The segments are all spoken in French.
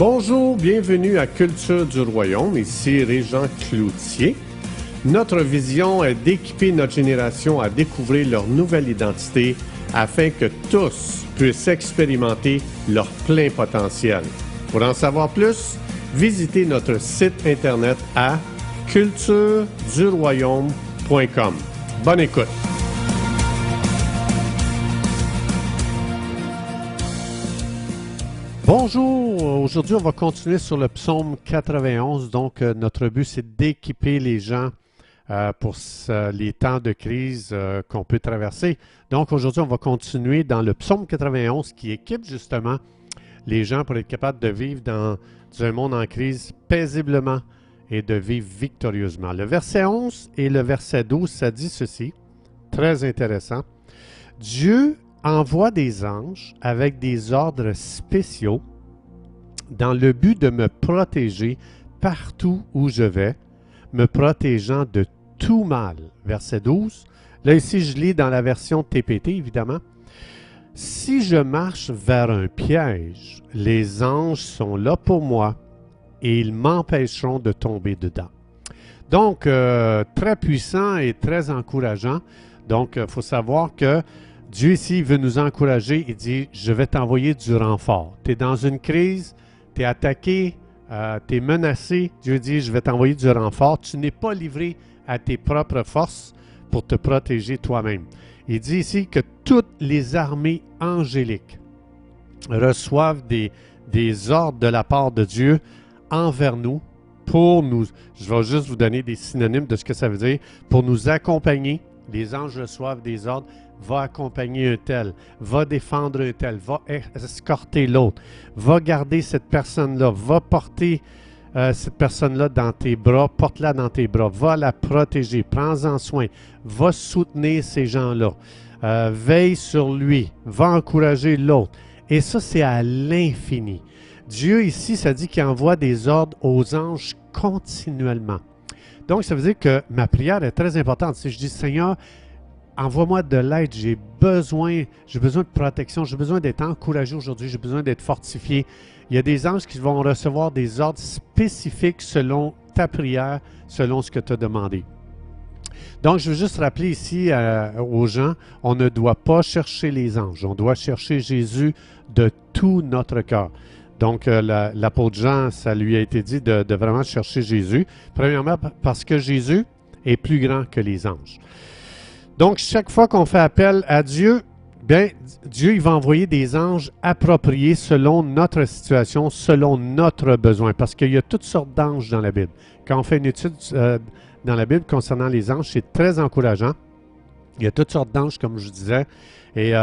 Bonjour, bienvenue à Culture du Royaume, ici Régent Cloutier. Notre vision est d'équiper notre génération à découvrir leur nouvelle identité afin que tous puissent expérimenter leur plein potentiel. Pour en savoir plus, visitez notre site internet à cultureduroyaume.com. Bonne écoute! Bonjour, aujourd'hui on va continuer sur le psaume 91, donc notre but c'est d'équiper les gens pour les temps de crise qu'on peut traverser. Donc aujourd'hui on va continuer dans le psaume 91 qui équipe justement les gens pour être capables de vivre dans un monde en crise paisiblement et de vivre victorieusement. Le verset 11 et le verset 12, ça dit ceci, très intéressant. Dieu envoie des anges avec des ordres spéciaux dans le but de me protéger partout où je vais, me protégeant de tout mal. Verset 12. Là, ici, je lis dans la version TPT, évidemment. Si je marche vers un piège, les anges sont là pour moi et ils m'empêcheront de tomber dedans. Donc, très puissant et très encourageant. Donc, il faut savoir que Dieu ici veut nous encourager. Il dit, je vais t'envoyer du renfort. Tu es dans une crise, tu es attaqué, tu es menacé. Dieu dit, je vais t'envoyer du renfort. Tu n'es pas livré à tes propres forces pour te protéger toi-même. Il dit ici que toutes les armées angéliques reçoivent des ordres de la part de Dieu envers nous, pour nous, je vais juste vous donner des synonymes de ce que ça veut dire, pour nous accompagner. Les anges reçoivent des ordres, va accompagner un tel, va défendre un tel, va escorter l'autre, va garder cette personne-là, va porter cette personne-là dans tes bras, porte-la dans tes bras, va la protéger, prends-en soin, va soutenir ces gens-là, veille sur lui, va encourager l'autre. Et ça, c'est à l'infini. Dieu ici, ça dit qu'il envoie des ordres aux anges continuellement. Donc, ça veut dire que ma prière est très importante. Si je dis, Seigneur, envoie-moi de l'aide, j'ai besoin de protection, j'ai besoin d'être encouragé aujourd'hui, j'ai besoin d'être fortifié. Il y a des anges qui vont recevoir des ordres spécifiques selon ta prière, selon ce que tu as demandé. Donc, je veux juste rappeler ici aux gens, on ne doit pas chercher les anges, on doit chercher Jésus de tout notre cœur. Donc, l'apôtre Jean, ça lui a été dit de vraiment chercher Jésus. Premièrement, parce que Jésus est plus grand que les anges. Donc, chaque fois qu'on fait appel à Dieu, bien, Dieu il va envoyer des anges appropriés selon notre situation, selon notre besoin, parce qu'il y a toutes sortes d'anges dans la Bible. Quand on fait une étude dans la Bible concernant les anges, c'est très encourageant. Il y a toutes sortes d'anges, comme je disais, et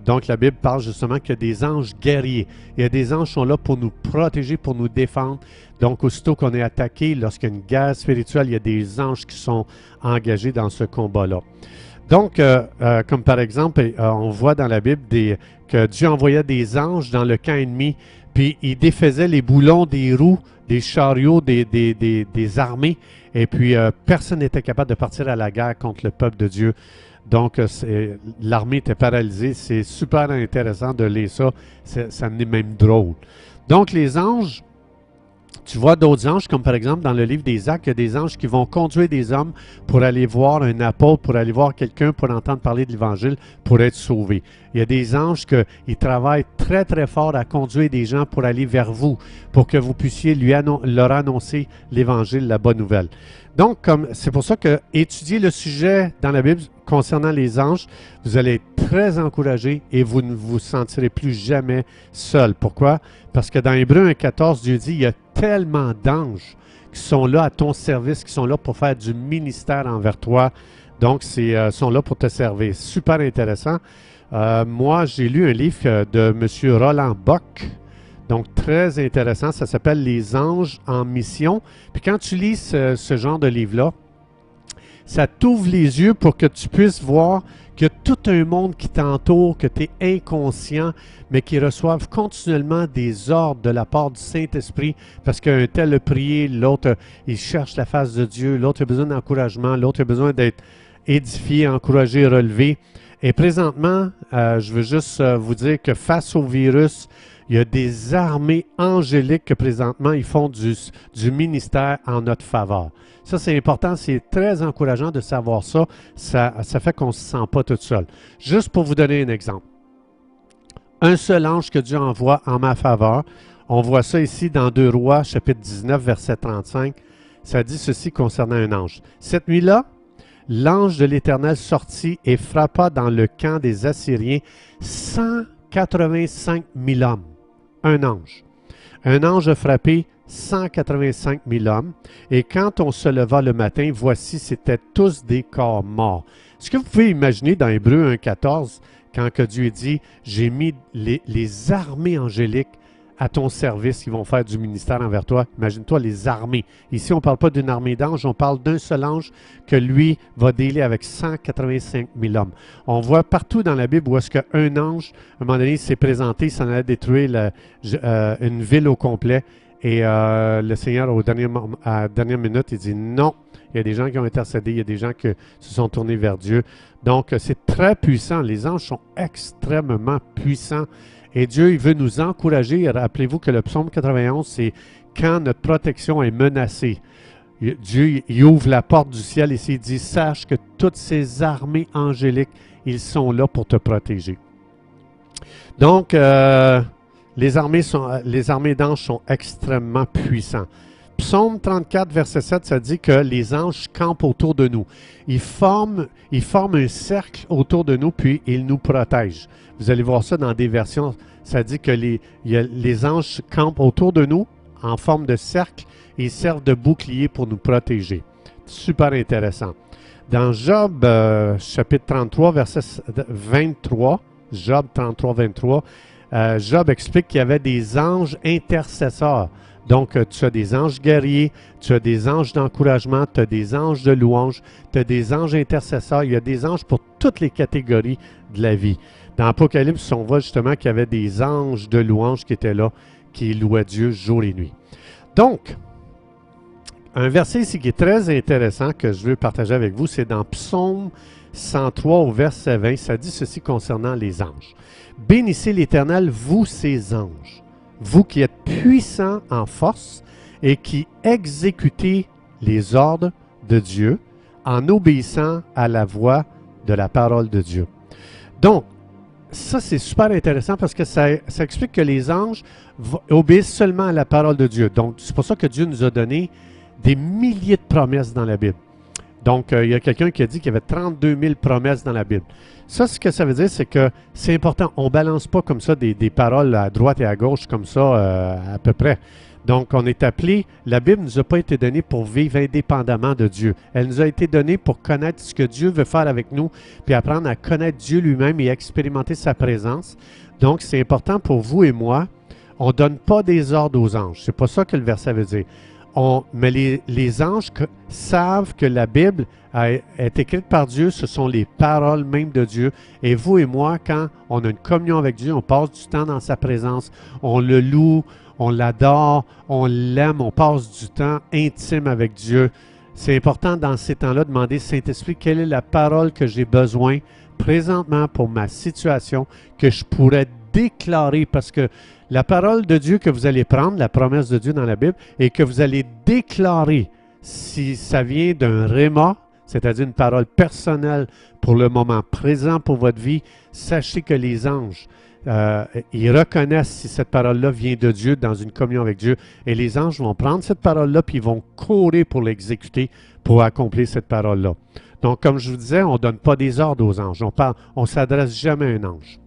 donc la Bible parle justement qu'il y a des anges guerriers. Il y a des anges qui sont là pour nous protéger, pour nous défendre. Donc, aussitôt qu'on est attaqué, lorsqu'il y a une guerre spirituelle, il y a des anges qui sont engagés dans ce combat-là. Donc, comme par exemple, on voit dans la Bible que Dieu envoyait des anges dans le camp ennemi, puis ils défaisaient les boulons des roues, des chariots, des armées, et puis personne n'était capable de partir à la guerre contre le peuple de Dieu. Donc, l'armée était paralysée. C'est super intéressant de lire ça. Ça en est même drôle. Donc, les anges, tu vois d'autres anges, comme par exemple dans le livre des Actes, il y a des anges qui vont conduire des hommes pour aller voir un apôtre, pour aller voir quelqu'un, pour entendre parler de l'Évangile, pour être sauvé. Il y a des anges qui travaillent très, très fort à conduire des gens pour aller vers vous, pour que vous puissiez leur annoncer l'Évangile, la bonne nouvelle. Donc, c'est pour ça que étudier le sujet dans la Bible concernant les anges, vous allez être très encouragé et vous ne vous sentirez plus jamais seul. Pourquoi? Parce que dans Hébreux 1,14, Dieu dit, il y a tellement d'anges qui sont là à ton service, qui sont là pour faire du ministère envers toi. Donc, sont là pour te servir. Super intéressant. Moi, j'ai lu un livre de M. Roland Bock. Donc, très intéressant. Ça s'appelle « Les anges en mission ». Puis quand tu lis ce genre de livre-là, ça t'ouvre les yeux pour que tu puisses voir qu'il y a tout un monde qui t'entoure, que tu es inconscient, mais qui reçoivent continuellement des ordres de la part du Saint-Esprit, parce qu'un tel a prié, l'autre, il cherche la face de Dieu, l'autre a besoin d'encouragement, l'autre a besoin d'être édifié, encouragé, relevé. Et présentement, je veux juste vous dire que face au virus, Il y a des armées angéliques que présentement, ils font du ministère en notre faveur. Ça, c'est important, c'est très encourageant de savoir ça. Ça fait qu'on ne se sent pas tout seul. Juste pour vous donner un exemple. Un seul ange que Dieu envoie en ma faveur. On voit ça ici dans 2 Rois, chapitre 19, verset 35. Ça dit ceci concernant un ange. Cette nuit-là, l'ange de l'Éternel sortit et frappa dans le camp des Assyriens 185 000 hommes. Un ange. Un ange a frappé 185 000 hommes. Et quand on se leva le matin, voici, c'étaient tous des corps morts. Est-ce que vous pouvez imaginer dans Hébreux 1,14, quand que Dieu dit, j'ai mis les armées angéliques à ton service, qui vont faire du ministère envers toi. Imagine-toi les armées. Ici, on ne parle pas d'une armée d'anges, on parle d'un seul ange que lui va dealer avec 185 000 hommes. On voit partout dans la Bible où est-ce qu'un ange, à un moment donné, s'est présenté, il s'en allait détruire une ville au complet. Et le Seigneur, à la dernière minute, il dit non. Il y a des gens qui ont intercédé, il y a des gens qui se sont tournés vers Dieu. Donc, c'est très puissant. Les anges sont extrêmement puissants. Et Dieu, il veut nous encourager. Rappelez-vous que le psaume 91, c'est quand notre protection est menacée. Dieu, il ouvre la porte du ciel et il dit, sache que toutes ces armées angéliques, ils sont là pour te protéger. Donc, les armées d'anges sont extrêmement puissants. Psaume 34, verset 7, ça dit que les anges campent autour de nous. Ils forment un cercle autour de nous, puis ils nous protègent. Vous allez voir ça dans des versions. Ça dit que les anges campent autour de nous en forme de cercle et ils servent de bouclier pour nous protéger. Super intéressant. Dans Job, chapitre 33, verset 23, Job 33, 23, Job explique qu'il y avait des anges intercesseurs. Donc, tu as des anges guerriers, tu as des anges d'encouragement, tu as des anges de louange, tu as des anges intercesseurs. Il y a des anges pour toutes les catégories de la vie. Dans Apocalypse, on voit justement qu'il y avait des anges de louange qui étaient là, qui louaient Dieu jour et nuit. Donc, un verset ici qui est très intéressant que je veux partager avec vous, c'est dans Psaume 103 au verset 20. Ça dit ceci concernant les anges. « Bénissez l'Éternel, vous ses anges. Vous qui êtes puissants en force et qui exécutez les ordres de Dieu en obéissant à la voix de la parole de Dieu. » Donc, ça c'est super intéressant parce que ça explique que les anges obéissent seulement à la parole de Dieu. Donc, c'est pour ça que Dieu nous a donné des milliers de promesses dans la Bible. Donc, il y a quelqu'un qui a dit qu'il y avait 32 000 promesses dans la Bible. Ça, ce que ça veut dire, c'est que c'est important. On ne balance pas comme ça des paroles à droite et à gauche, comme ça, à peu près. Donc, on est appelé, la Bible ne nous a pas été donnée pour vivre indépendamment de Dieu. Elle nous a été donnée pour connaître ce que Dieu veut faire avec nous, puis apprendre à connaître Dieu lui-même et expérimenter sa présence. Donc, c'est important pour vous et moi. On ne donne pas des ordres aux anges. C'est pas ça que le verset veut dire. Mais les anges savent que la Bible est écrite par Dieu, ce sont les paroles même de Dieu. Et vous et moi, quand on a une communion avec Dieu, on passe du temps dans sa présence, on le loue, on l'adore, on l'aime, on passe du temps intime avec Dieu. C'est important dans ces temps-là de demander, Saint-Esprit, quelle est la parole que j'ai besoin présentement pour ma situation, que je pourrais déclarer, parce que la parole de Dieu que vous allez prendre, la promesse de Dieu dans la Bible, et que vous allez déclarer, si ça vient d'un réma, c'est-à-dire une parole personnelle pour le moment présent pour votre vie, sachez que les anges, ils reconnaissent si cette parole-là vient de Dieu dans une communion avec Dieu, et les anges vont prendre cette parole-là, puis ils vont courir pour l'exécuter, pour accomplir cette parole-là. Donc, comme je vous disais, on ne donne pas des ordres aux anges, on ne s'adresse jamais à un ange.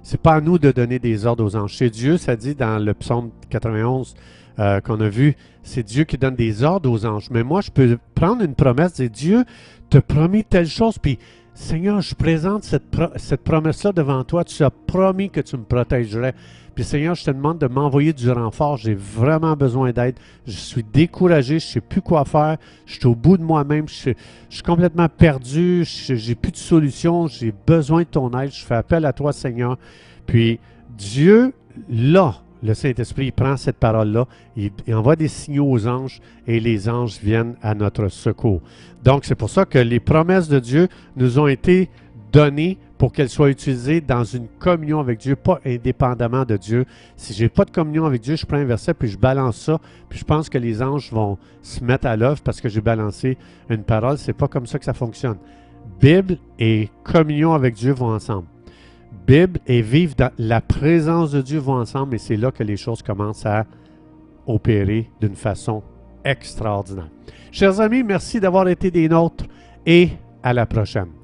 C'est pas à nous de donner des ordres aux anges. C'est Dieu, ça dit dans le psaume 91 qu'on a vu, c'est Dieu qui donne des ordres aux anges. Mais moi, je peux prendre une promesse et Dieu te promet telle chose, puis Seigneur, je présente cette promesse-là devant toi. Tu as promis que tu me protégerais. Puis Seigneur, je te demande de m'envoyer du renfort. J'ai vraiment besoin d'aide. Je suis découragé. Je ne sais plus quoi faire. Je suis au bout de moi-même. Je suis complètement perdu. Je n'ai plus de solution. J'ai besoin de ton aide. Je fais appel à toi, Seigneur. Puis Dieu, là, le Saint-Esprit, il prend cette parole-là, il envoie des signaux aux anges et les anges viennent à notre secours. Donc, c'est pour ça que les promesses de Dieu nous ont été données pour qu'elle soit utilisée dans une communion avec Dieu, pas indépendamment de Dieu. Si je n'ai pas de communion avec Dieu, je prends un verset, puis je balance ça, puis je pense que les anges vont se mettre à l'œuvre parce que j'ai balancé une parole. C'est pas comme ça que ça fonctionne. Bible et communion avec Dieu vont ensemble. Bible et vivre dans la présence de Dieu vont ensemble, et c'est là que les choses commencent à opérer d'une façon extraordinaire. Chers amis, merci d'avoir été des nôtres et à la prochaine.